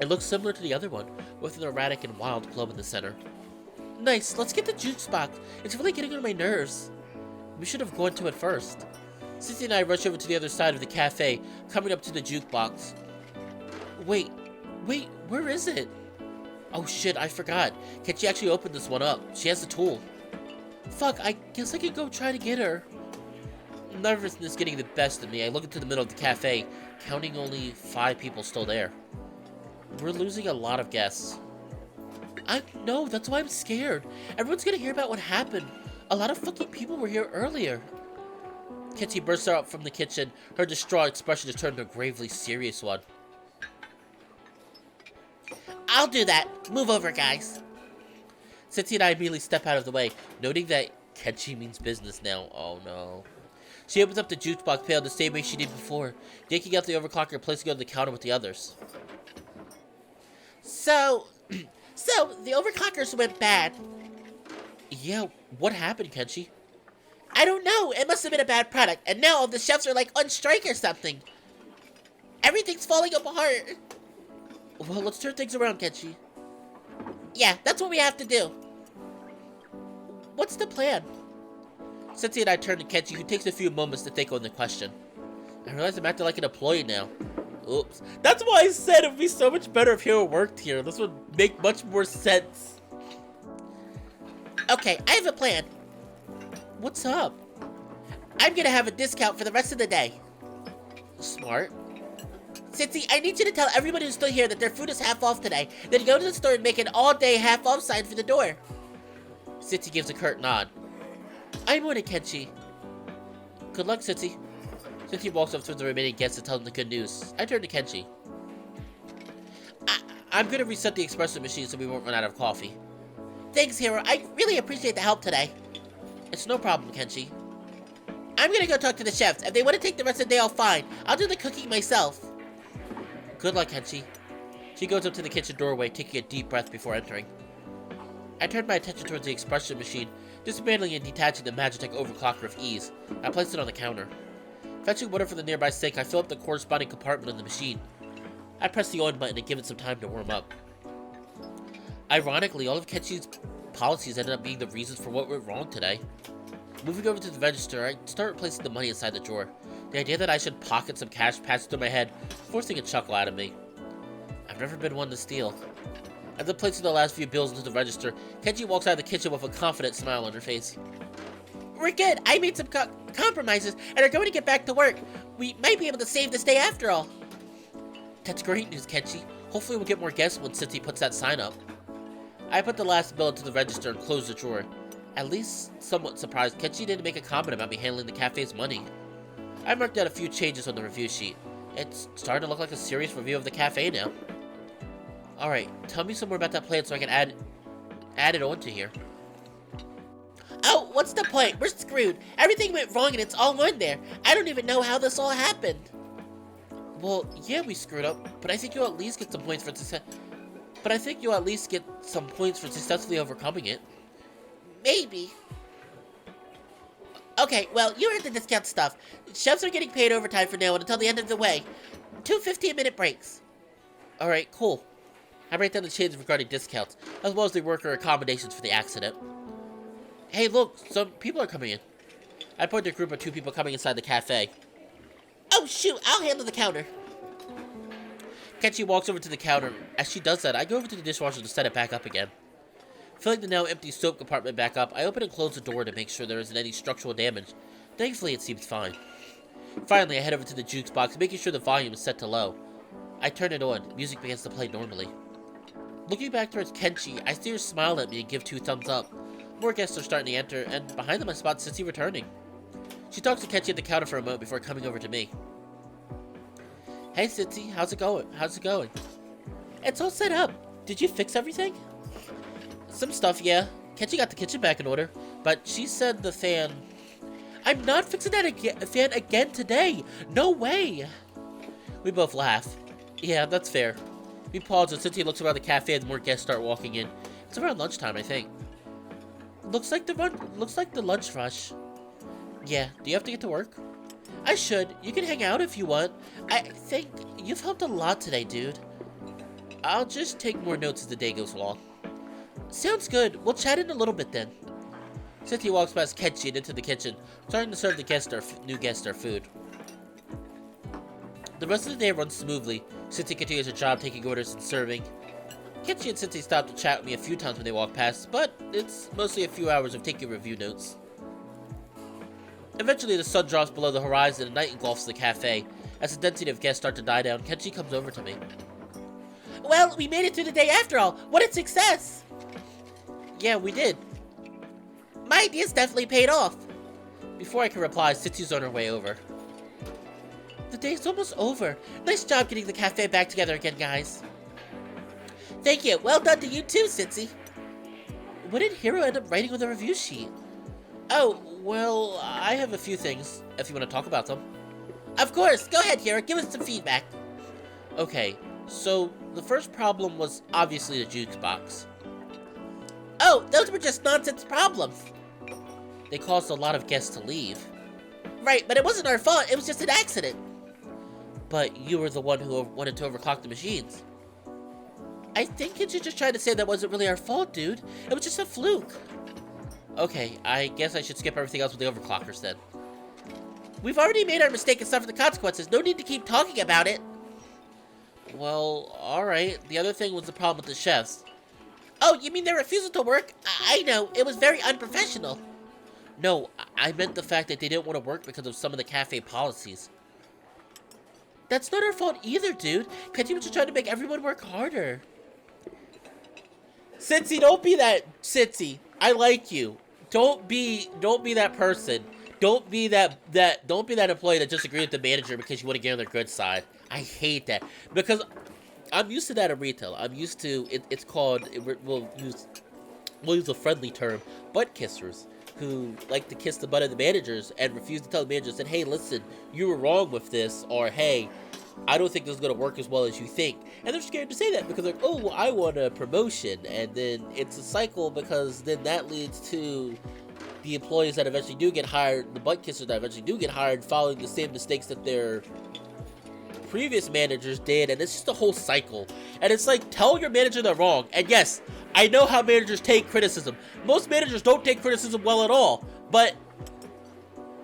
It looks similar to the other one, with an erratic and wild glow in the center. Nice. Let's get the juice box. It's really getting on my nerves. We should have gone to it first. Cincy and I rush over to the other side of the cafe, coming up to the jukebox. Wait, where is it? Oh shit, I forgot. Kenshi actually opened this one up. She has the tool. Fuck, I guess I could go try to get her. Nervousness getting the best of me, I look into the middle of the cafe, counting only 5 people still there. We're losing a lot of guests. I know, that's why I'm scared. Everyone's gonna hear about what happened. A lot of fucking people were here earlier. Kenshi bursts out from the kitchen. Her distraught expression has turned to a gravely serious one. I'll do that. Move over, guys. Cincy and I immediately step out of the way, noting that Kenshi means business now. Oh no. She opens up the jukebox pail the same way she did before, yanking out the overclocker and placing it on the counter with the others. So the overclockers went bad. Yeah, what happened, Kenshi? I don't know. It must have been a bad product, and now all the chefs are like on strike or something. Everything's falling apart. Well, let's turn things around, Kenshi. Yeah, that's what we have to do. What's the plan? Cincy and I turn to Kenshi, who takes a few moments to think on the question. I realize I'm acting like an employee now. Oops. That's why I said it would be so much better if Hero worked here. This would make much more sense. Okay, I have a plan. What's up? I'm gonna have a discount for the rest of the day. Smart. Cincy, I need you to tell everybody who's still here that their food is half off today. Then go to the store and make an all-day half-off sign for the door. Cincy gives a curt nod. I'm on it, Kenshi. Good luck, Cincy. Cincy walks up to the remaining guests to tell them the good news. I turn to Kenshi. I'm gonna reset the espresso machine so we won't run out of coffee. Thanks, Hero. I really appreciate the help today. It's no problem, Kenshi. I'm gonna go talk to the chefs. If they want to take the rest of the day off, fine. I'll do the cooking myself. Good luck, Kenshi. She goes up to the kitchen doorway, taking a deep breath before entering. I turn my attention towards the espresso machine, dismantling and detaching the Magitech overclocker with ease. I place it on the counter. Fetching water from the nearby sink, I fill up the corresponding compartment in the machine. I press the on button and give it some time to warm up. Ironically, all of Kenshi's policies ended up being the reasons for what went wrong today. Moving over to the register, I start replacing the money inside the drawer. The idea that I should pocket some cash passes through my head, forcing a chuckle out of me. I've never been one to steal. As I'm placing the last few bills into the register, Kenshi walks out of the kitchen with a confident smile on her face. We're good. I made some compromises and are going to get back to work. We might be able to save this day after all. That's great news, Kenshi. Hopefully we'll get more guests when Cincy puts that sign up. I put the last bill into the register and closed the drawer. At least somewhat surprised, Kenshi didn't make a comment about me handling the cafe's money. I marked out a few changes on the review sheet. It's starting to look like a serious review of the cafe now. Alright, tell me some more about that plan so I can add it onto here. Oh, what's the point? We're screwed. Everything went wrong and it's all on there. I don't even know how this all happened. Well, yeah, we screwed up, but I think you'll at least get some points for successfully overcoming it. Maybe. Okay, well, you heard the discount stuff. Chefs are getting paid overtime for now until the end of the way. 2 15-minute breaks. Alright, cool. I write down the changes regarding discounts, as well as the worker accommodations for the accident. Hey, look, some people are coming in. I point to a group of 2 people coming inside the cafe. Oh, shoot, I'll handle the counter. Kenshi walks over to the counter. As she does that, I go over to the dishwasher to set it back up again. Filling the now empty soap compartment back up, I open and close the door to make sure there isn't any structural damage. Thankfully, it seems fine. Finally, I head over to the jukebox, making sure the volume is set to low. I turn it on. Music begins to play normally. Looking back towards Kenshi, I see her smile at me and give 2 thumbs up. More guests are starting to enter, and behind them I spot Cincy returning. She talks to Kenshi at the counter for a moment before coming over to me. Hey Cincy, how's it going? It's all set up. Did you fix everything? Some stuff, yeah. Kenshi got the kitchen back in order, but she said the fan... I'm not fixing that fan again today! No way! We both laugh. Yeah, that's fair. We pause and Cynthia looks around the cafe as more guests start walking in. It's around lunchtime, I think. Looks like the lunch rush. Yeah, do you have to get to work? I should. You can hang out if you want. I think you've helped a lot today, dude. I'll just take more notes as the day goes along. Sounds good. We'll chat in a little bit then. Cynthia walks past Kenshi and into the kitchen, starting to serve the new guests our food. The rest of the day runs smoothly. Cynthia continues her job taking orders and serving. Kenshi and Cynthia stop to chat with me a few times when they walk past, but it's mostly a few hours of taking review notes. Eventually, the sun drops below the horizon and night engulfs the cafe. As the density of guests start to die down, Kenshi comes over to me. Well, we made it through the day after all. What a success! Yeah, we did. My idea's definitely paid off. Before I can reply, Cynthia's on her way over. The day's almost over. Nice job getting the cafe back together again, guys. Thank you. Well done to you too, Cincy. What did Hiro end up writing on the review sheet? Oh, well, I have a few things, if you want to talk about them. Of course. Go ahead, Hiro. Give us some feedback. Okay, so the first problem was obviously the jukebox. Oh, those were just nonsense problems. They caused a lot of guests to leave. Right, but it wasn't our fault. It was just an accident. But you were the one who wanted to overclock the machines. I think you're just trying to say that wasn't really our fault, dude. It was just a fluke. Okay, I guess I should skip everything else with the overclockers then. We've already made our mistake and suffered the consequences. No need to keep talking about it. Well, alright. The other thing was the problem with the chefs. Oh, you mean their refusal to work? I know. It was very unprofessional. No, I meant the fact that they didn't want to work because of some of the cafe policies. That's not our fault either, dude. Kenshi was just trying to make everyone work harder. Cincy, don't be that. Cincy, I like you. Don't be that person. Don't be that employee that just agreed with the manager because you want to get on their good side. I hate that because I'm used to that in retail. I'm used to it. It's called. We'll use a friendly term, butt kissers, who like to kiss the butt of the managers and refuse to tell the managers that, hey, listen, you were wrong with this, or hey, I don't think this is going to work as well as you think. And they're scared to say that because they're like, oh, well, I want a promotion. And then it's a cycle because then that leads to the employees that eventually do get hired, the butt kissers that eventually do get hired, following the same mistakes that their previous managers did. And it's just a whole cycle. And it's like, tell your manager they're wrong. And yes, I know how managers take criticism. Most managers don't take criticism well at all. But,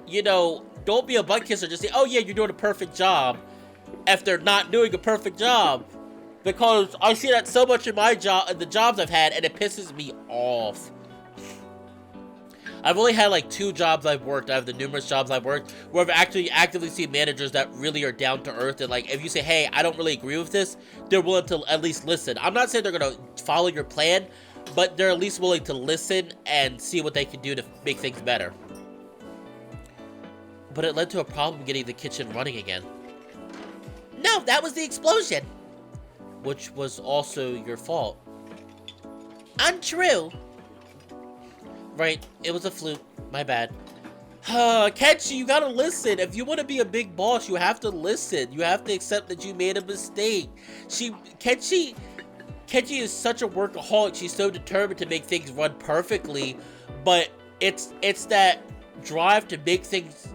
you know, don't be a butt kisser. Just say, oh yeah, you're doing a perfect job, if they're not doing a perfect job. Because I see that so much in my job, in the jobs I've had, and it pisses me off. I've only had like 2 jobs I've worked out of the numerous jobs I've worked where I've actually actively seen managers that really are down to earth, and like if you say, hey, I don't really agree with this, they're willing to at least listen. I'm not saying they're gonna follow your plan, but they're at least willing to listen and see what they can do to make things better. But it led to a problem getting the kitchen running again. No, that was the explosion. Which was also your fault. Untrue. Right, it was a fluke. My bad. Kenshi, you gotta listen. If you want to be a big boss, you have to listen. You have to accept that you made a mistake. Kenshi is such a workaholic. She's so determined to make things run perfectly, but it's that drive to make things.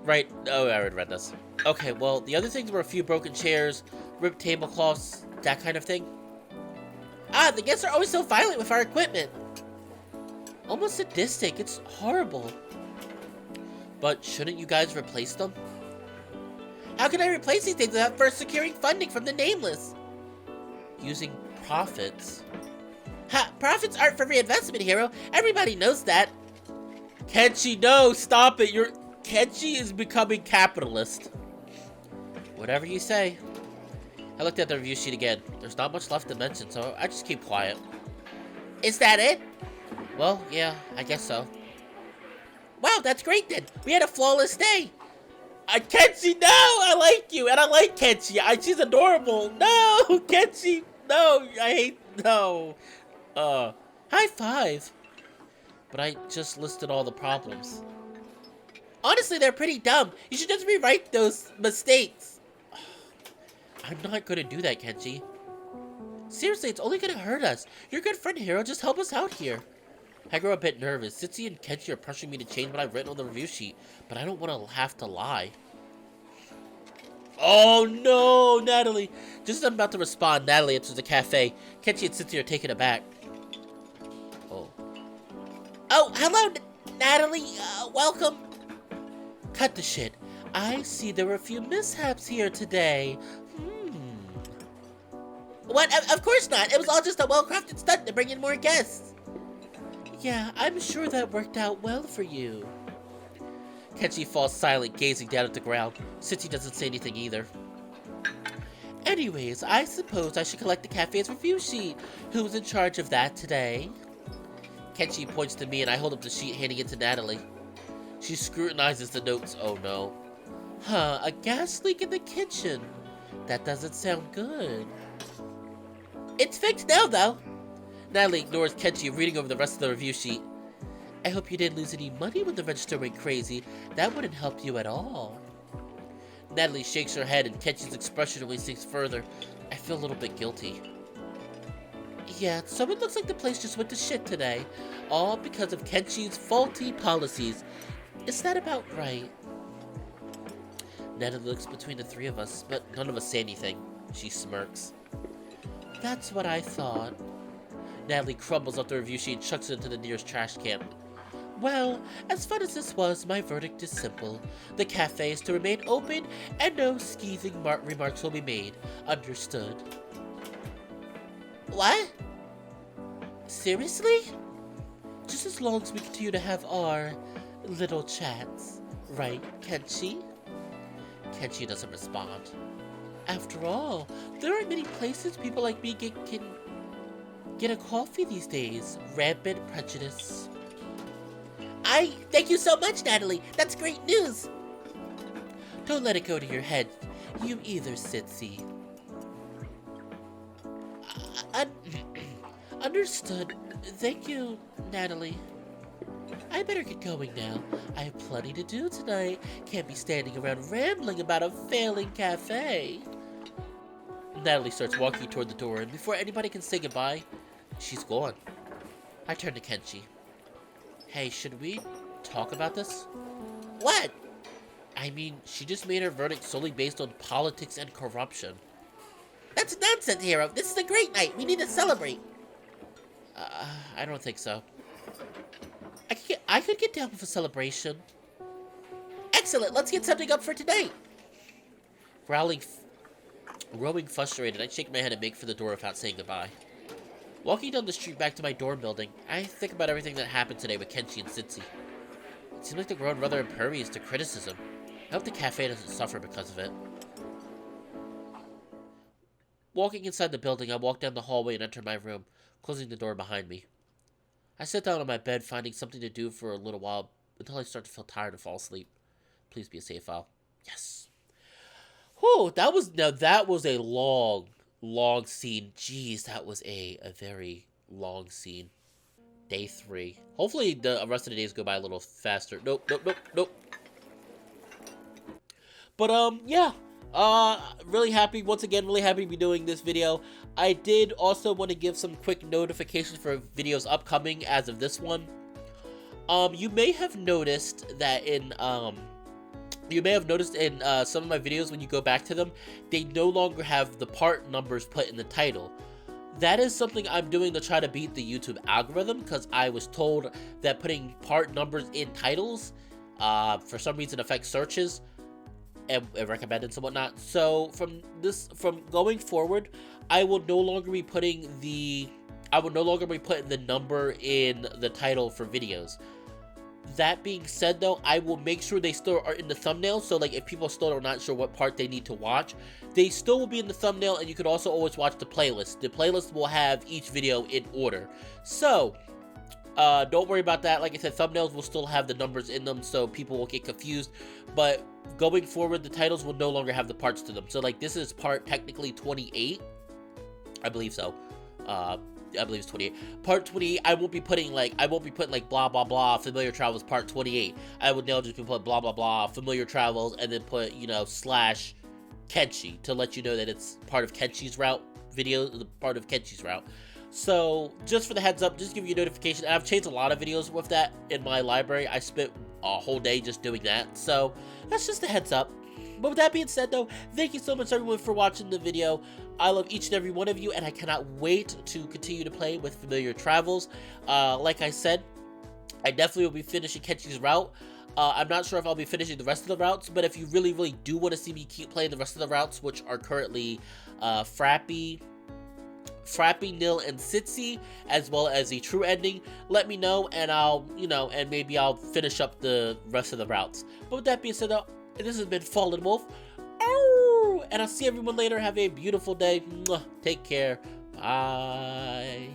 Right. Oh, I already read this. Okay, well, the other things were a few broken chairs, ripped tablecloths, that kind of thing. Ah, the guests are always so violent with our equipment. Almost sadistic. It's horrible. But shouldn't you guys replace them? How can I replace these things without first securing funding from the Nameless? Using profits. Ha! Profits aren't for reinvestment, Hero. Everybody knows that. Kenshi, no! Stop it! Kenshi is becoming capitalist. Whatever you say. I looked at the review sheet again. There's not much left to mention, so I just keep quiet. Is that it? Well, yeah, I guess so. Wow, that's great then. We had a flawless day. Kenshi, no! I like you, and I like Kenshi. She's adorable. No, Kenshi, no, I hate, no. High five. But I just listed all the problems. Honestly, they're pretty dumb. You should just rewrite those mistakes. I'm not gonna do that, Kenshi. Seriously, it's only gonna hurt us. Your good friend Hero, just help us out here. I grow a bit nervous. Sitsi and Kenshi are pressuring me to change what I've written on the review sheet, but I don't want to have to lie. Oh no, Natalie! Just as I'm about to respond, Natalie enters the cafe. Kenshi and Sitsi are taken aback. Oh, hello, Natalie. Welcome. Cut the shit. I see there were a few mishaps here today. What? Of course not. It was all just a well-crafted stunt to bring in more guests. Yeah, I'm sure that worked out well for you. Kenshi falls silent, gazing down at the ground. Sitsi doesn't say anything either. Anyways, I suppose I should collect the cafe's review sheet. Who's in charge of that today? Kenshi points to me and I hold up the sheet, handing it to Natalie. She scrutinizes the notes. Oh no. Huh, a gas leak in the kitchen. That doesn't sound good. It's fixed now, though. Natalie ignores Kenshi, reading over the rest of the review sheet. I hope you didn't lose any money when the register went crazy. That wouldn't help you at all. Natalie shakes her head and Kenshi's expression only sinks further. I feel a little bit guilty. Yeah, so it looks like the place just went to shit today. All because of Kenshi's faulty policies. Is that about right? Natalie looks between the three of us, but none of us say anything. She smirks. That's what I thought. Natalie crumbles up the review sheet and chucks it into the nearest trash can. Well, as fun as this was, my verdict is simple. The cafe is to remain open and no skeezing remarks will be made. Understood. What? Seriously? Just as long as we continue to have our little chats. Right, Kenshi? Kenshi doesn't respond. After all, there aren't many places people like me can get a coffee these days. Rampant prejudice. Thank you so much, Natalie. That's great news. Don't let it go to your head. You either, Sitsi. Understood. Thank you, Natalie. I better get going now. I have plenty to do tonight. Can't be standing around rambling about a failing cafe. Natalie starts walking toward the door, and before anybody can say goodbye, she's gone. I turn to Kenshi. Hey, should we talk about this? What? I mean, she just made her verdict solely based on politics and corruption. That's nonsense, Hero. This is a great night. We need to celebrate. I don't think so. I could get down with a celebration. Excellent. Let's get something up for tonight. Growing frustrated, I shake my head and make for the door without saying goodbye. Walking down the street back to my dorm building, I think about everything that happened today with Kenshi and Sitsi. It seems like they're growing rather impervious to criticism. I hope the cafe doesn't suffer because of it. Walking inside the building, I walk down the hallway and enter my room, closing the door behind me. I sit down on my bed, finding something to do for a little while until I start to feel tired and fall asleep. Please be a save file. Yes. Whew, that was a long scene. Jeez, that was a very long scene. Day 3. Hopefully the rest of the days go by a little faster. Nope. But, yeah. Really happy, once again, really happy to be doing this video. I did also want to give some quick notifications for videos upcoming as of this one. You may have noticed that in, some of my videos, when you go back to them, they no longer have the part numbers put in the title. That is something I'm doing to try to beat the YouTube algorithm, because I was told that putting part numbers in titles, for some reason affects searches and recommended and whatnot. So from going forward, I will no longer be putting the number in the title for videos. That being said, though, I will make sure they still are in the thumbnail. So, like, if people still are not sure what part they need to watch, they still will be in the thumbnail, and you could also always watch the playlist. The playlist will have each video in order. So, don't worry about that. Like I said, thumbnails will still have the numbers in them, so people will get confused. But going forward, the titles will no longer have the parts to them. So, like, this is part technically 28. I believe so. I believe it's 28. Part 28, I won't be putting like blah blah blah Familiar Travels part 28. I would now just be put blah blah blah Familiar Travels and then put, slash Kenshi to let you know that it's part of Kenshi's route video, the part of Kenshi's route. So just for the heads up, just give you a notification. I've changed a lot of videos with that in my library. I spent a whole day just doing that. So that's just a heads up. But with that being said though, thank you so much everyone for watching the video. I love each and every one of you, and I cannot wait to continue to play with Familiar Travels. Like I said, I definitely will be finishing Kenshi's route. I'm not sure if I'll be finishing the rest of the routes, but if you really, really do want to see me keep playing the rest of the routes, which are currently Frappy, Nil, and Sitsi, as well as the true ending, let me know, and I'll, and maybe I'll finish up the rest of the routes. But with that being said, though, this has been Fallenwolf, and I'll see everyone later. Have a beautiful day. Take care. Bye.